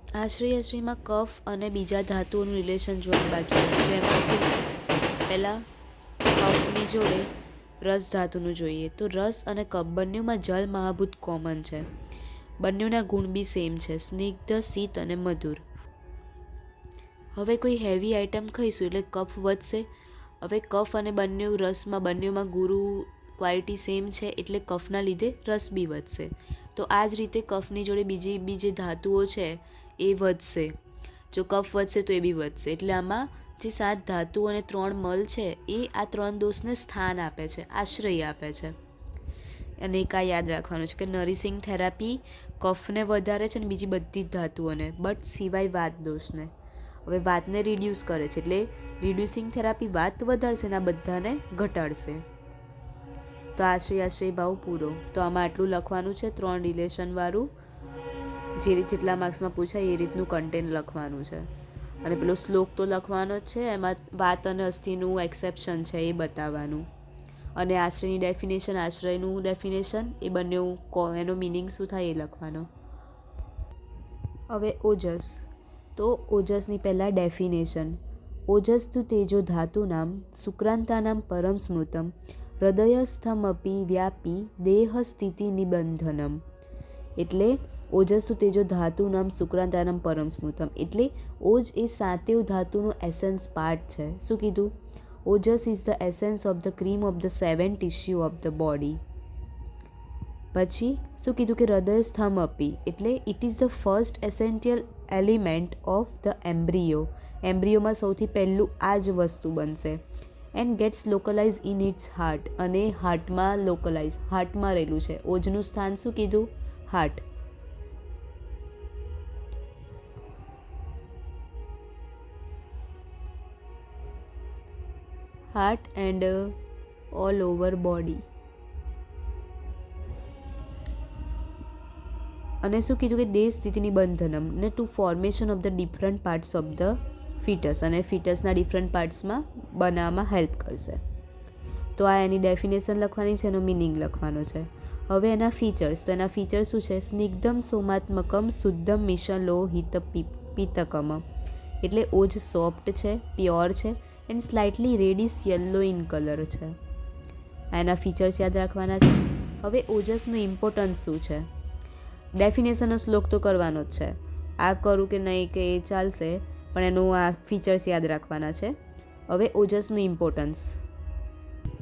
આશ્રયમાં કફ અને બીજા ધાતુઓનું રિલેશન જોવાનું બાકી હતું. એમાં શું પહેલાં કફની જોડે રસ ધાતુનું જોઈએ. તો રસ અને કફ બંનેમાં જલ મહાભૂત કોમન છે. બંનેના ગુણ બી સેમ છે, સ્નિગ્ધ, શીત અને મધુર. હવે કોઈ હેવી આઇટમ ખાઈશું એટલે કફ વધશે. હવે કફ અને બંને રસમાં બંનેમાં ગુરુ ક્વોલિટી સેમ છે એટલે કફના લીધે રસ બી વધશે. તો આ જ રીતે કફની જોડે બીજી જે ધાતુઓ છે એ વધશે. જો કફ વધશે તો એ બી વધશે. એટલે આમાં જે 7 ધાતુઓ અને 3 મલ છે એ આ 3 દોષને સ્થાન આપે છે, આશ્રય આપે છે. અને એક આ યાદ રાખવાનું છે કે નરિસિંગ થેરાપી કફને વધારે છે અને બીજી બધી જ ધાતુઓને, બટ સિવાય વાત દોષને. હવે વાતને રિડ્યુસ કરે છે એટલે રિડ્યુસિંગ થેરાપી વાત વધારશે અને આ બધાને ઘટાડશે. તો આશ્રય ભાવ પૂરો. તો આમાં આટલું લખવાનું છે, 3 રિલેશનવાળું. જેટલા માર્ક્સમાં પૂછાય એ રીતનું કન્ટેન્ટ લખવાનું છે. અને પેલો શ્લોક તો લખવાનો જ છે, એમાં વાત અને અસ્થિનું એક્સેપ્શન છે એ બતાવવાનું. અને આશ્રયની ડેફિનેશન, આશ્રયનું ડેફિનેશન એ બંને એનો મિનિંગ શું થાય એ લખવાનો. હવે ઓજસ. તો ઓજસની પહેલાં ડેફિનેશન. ઓજસ્તુ તેજો ધાતુનામ સુક્રાંતાનામ પરમ સ્મૃતમ હૃદયસ્થમપી વ્યાપી દેહ સ્થિતિ નિબંધનમ. એટલે ઓજસ્તુ તેજો ધાતુનામ સુક્રાંતાનામ પરમ સ્મૃતમ એટલે ઓજ એ 7 ધાતુનો એસેન્સ પાર્ટ છે. શું કીધું? Ojas is the essence of the cream of the 7 tissue of the body. પછી શું કીધું કે હૃદયસ્થમ અપી એટલે it is the first essential element of the embryo. એમ્બ્રિયોમાં સૌથી પહેલું આ જ વસ્તુ બનશે. And gets localize in its heart અને હાર્ટમાં લોકલાઇઝ, હાર્ટમાં રહેલું છે. ઓજનું સ્થાન શું કીધું? Heart. Heart and all over body. અને શું કીધું કે દેહ સ્થિતિની બંધનમ ને to formation of the different parts of the fetus, અને ફિટસના ડિફરન્ટ પાર્ટ્સમાં બનાવવામાં હેલ્પ કરશે. તો આ એની ડેફિનેશન લખવાની છે, એનો મિનિંગ લખવાનો છે. હવે એના ફીચર્સ. તો એના ફીચર્સ શું છે? સ્નિગ્ધમ સોમાત્મકમ શુદ્ધમ મિશલોહિત પિત્તકમ એટલે ઓજ સોફ્ટ છે, પ્યોર છે and slightly reddish yellow in colour છે. એના ફીચર્સ યાદ રાખવાના છે. હવે ઓજસનું ઇમ્પોર્ટન્સ શું છે? ડેફિનેશનનો શ્લોક તો કરવાનો જ છે. આ કરું કે નહીં કે એ ચાલશે, પણ એનું આ ફીચર્સ યાદ રાખવાના છે. હવે ઓજસનું ઇમ્પોર્ટન્સ.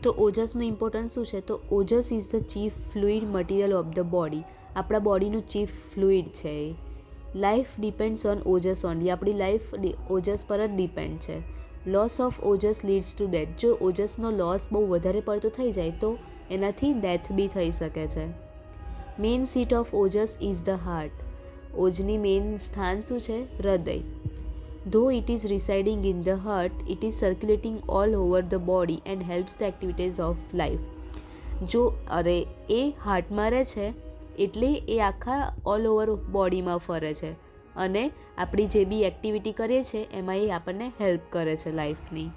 તો ઓજસનું ઇમ્પોર્ટન્સ શું છે? તો Ojas is the chief fluid material of the body. આપણા બોડીનું ચીફ ફ્લુઇડ છે એ. Life depends on Ojas only. આપણી લાઈફ ઓજસ પર જ ડિપેન્ડ છે. Loss of Ojas leads to death. જો ઓજસનો લોસ બહુ વધારે પડતો થઈ જાય તો એનાથી ડેથ બી થઈ શકે છે. Main seat of Ojas is the heart. ઓજની મેઇન સ્થાન શું છે? હૃદય. Though it is residing in the heart, it is circulating all over the body and helps the activities of life. જો એ હાર્ટમાં રહે છે એટલે એ આખા ઓલ ઓવર બોડીમાં ફરે છે અને આપણી જે બી એક્ટિવિટી કરીએ છીએ એમાં એ આપણને હેલ્પ કરે છે લાઈફની.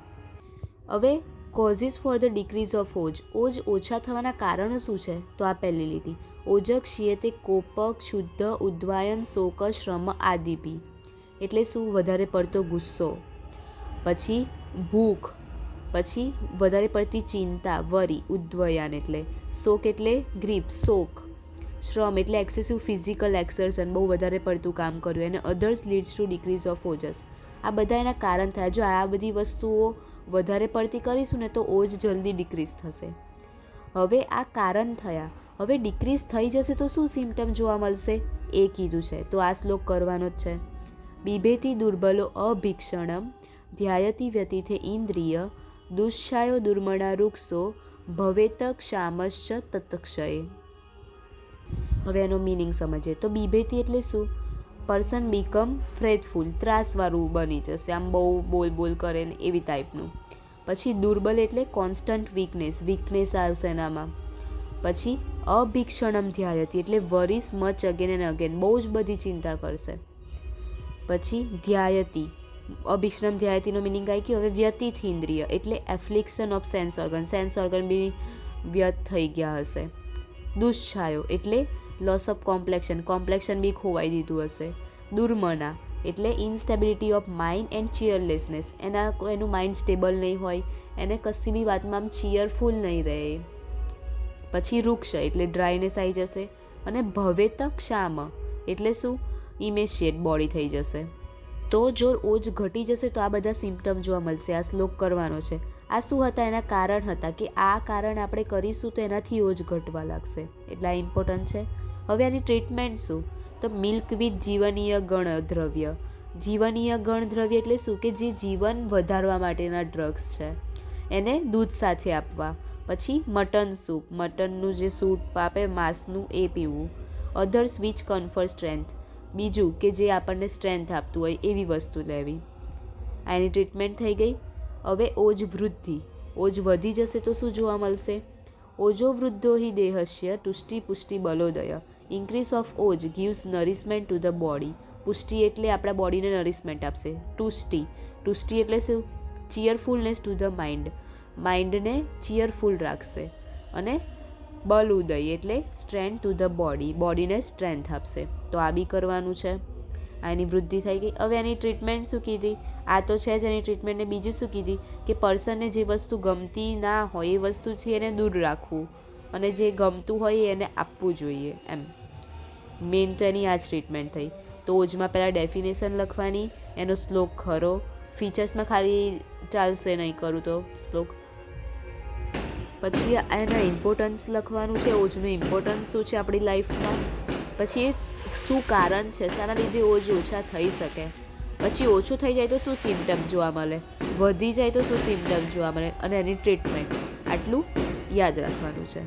હવે causes for the decrease of Oja. ઓજ ઓછા થવાના કારણો શું છે? તો આ પહેલી લીટી. ઓજક શિયતે કોપક શુદ્ધ ઉદ્વાયન શોક શ્રમ આદિપી એટલે શું? વધારે પડતો ગુસ્સો, પછી ભૂખ, પછી વધારે પડતી ચિંતા, વરી, ઉદ્વયન એટલે શોક એટલે ગ્રીપ, શોક, શ્રમ એટલે એક્સેસિવ ફિઝિકલ એક્સર્શન, બહુ વધારે પડતું કામ કર્યું, અને others leads to decrease of Ojas. આ બધા એના કારણ થયા. જો આ બધી વસ્તુઓ વધારે પડતી કરીશું ને તો ઓજ જલ્દી ડિક્રીઝ થશે. હવે આ કારણ થયા. હવે ડિક્રીઝ થઈ જશે તો શું સિમ્ટમ જોવા મળશે એ કીધું છે. તો આ શ્લોક કરવાનો જ છે. બિભેતિ દુર્બલો અભિક્ષણમ ધ્યાયતિ વ્યતિથે ઇન્દ્રિય દુષ્છાયો દુર્મણા વૃક્ષો ભવેત ક્ષામશ્ચ તત્ક્ષયે. હવે એનો મિનિંગ સમજીએ. તો બિભેતિ એટલે શું? પર્સન બીકમ ફ્રેટફુલ, ત્રાસવાળું બની જશે, આમ બહુ બોલ કરે ને એવી ટાઈપનું. પછી દુર્બલ એટલે કોન્સ્ટન્ટ વીકનેસ આવશે એનામાં. પછી અભિક્ષણમ ધ્યાયતિ એટલે worries much again and again, બહુ જ બધી ચિંતા કરશે. પછી ધ્યાયતિ, અભિક્ષણમ ધ્યાયતિનો મિનિંગ આવી ગયો. હવે વ્યતિત ઇન્દ્રિય એટલે એફ્લિક્શન ઓફ સેન્સ ઓર્ગન બી વ્યત થઈ ગયા હશે. દુષ્છાયો એટલે લોસ ઓફ કોમ્પ્લેક્શન બી ખોવાઈ દીધું હશે. દુર્મના એટલે ઇન્સ્ટેબિલિટી ઓફ માઇન્ડ એન્ડ ચીયરલેસનેસ, એનું માઇન્ડ સ્ટેબલ નહીં હોય, એને કશી બી વાતમાં આમ ચીયરફુલ નહીં રહે. પછી વૃક્ષ એટલે ડ્રાયનેસ આવી જશે. અને ભવેત ક્ષામ એટલે શું? ઇમેશિયેટ બોડી થઈ જશે. તો જો ઓજ ઘટી જશે તો આ બધા સિમ્ટમ જોવા મળશે. આ શ્લોક કરવાનો છે. આ શું હતા? એના કારણ હતા કે આ કારણ આપણે કરીશું તો એનાથી ઓજ ઘટવા લાગશે, એટલે આ ઇમ્પોર્ટન્ટ છે. હવે આની ટ્રીટમેન્ટ શું? તો મિલ્ક વિથ જીવનીય ગણદ્રવ્ય. જીવનીય ગણદ્રવ્ય એટલે શું? કે જે જીવન વધારવા માટેના ડ્રગ્સ છે એને દૂધ સાથે આપવા. પછી મટન સૂપ, મટનનું જે સૂપ આપે માંસનું એ પીવું. અધર્સ વિચ કન્ફર સ્ટ્રેન્થ, બીજું કે જે આપણને સ્ટ્રેન્થ આપતું હોય એવી વસ્તુ લેવી. આની ટ્રીટમેન્ટ થઈ ગઈ. હવે ઓજ વૃદ્ધિ, ઓજ વધી જશે તો શું જોવા મળશે? ઓજો વૃદ્ધો હિ દેહસ્ય તુષ્ટિ પુષ્ટિ બલોદય. Increase of Oja gives nourishment to the body. પુષ્ટિ એટલે આપણા બોડીને નરિશમેન્ટ આપશે. તુષ્ટિ, તુષ્ટિ એટલે શું? ચીયરફુલનેસ ટુ ધ માઇન્ડ, માઇન્ડને ચીયરફુલ રાખશે. અને બલ ઉદય એટલે સ્ટ્રેન્થ ટુ ધ બોડી, બોડીને સ્ટ્રેન્થ આપશે. તો આ બી કરવાનું છે. આની વૃદ્ધિ થઈ ગઈ. હવે એની ટ્રીટમેન્ટ શું કીધી? આ તો છે જ એની ટ્રીટમેન્ટને. બીજું શું કીધી? કે પર્સનને જે વસ્તુ ગમતી ના હોય એ વસ્તુથી એને દૂર રાખવું અને જે ગમતું હોય એને આપવું જોઈએ એમ. મેઇન તો એની આ જ ટ્રીટમેન્ટ થઈ. તો ઓજમાં પહેલાં ડેફિનેશન લખવાની, એનો શ્લોક ખરો. ફીચર્સમાં ખાલી ચાલશે નહીં કરું તો શ્લોક. પછી એના ઇમ્પોર્ટન્સ લખવાનું છે. ઓજનું ઇમ્પોર્ટન્સ શું છે આપણી લાઈફમાં. પછી એ શું કારણ છે, શાના લીધે ઓજ ઓછા થઈ શકે. પછી ઓછું થઈ જાય તો શું સિમ્ટમ જોવા મળે, વધી જાય તો શું સિમ્ટમ જોવા મળે, અને એની ટ્રીટમેન્ટ. આટલું યાદ રાખવાનું છે.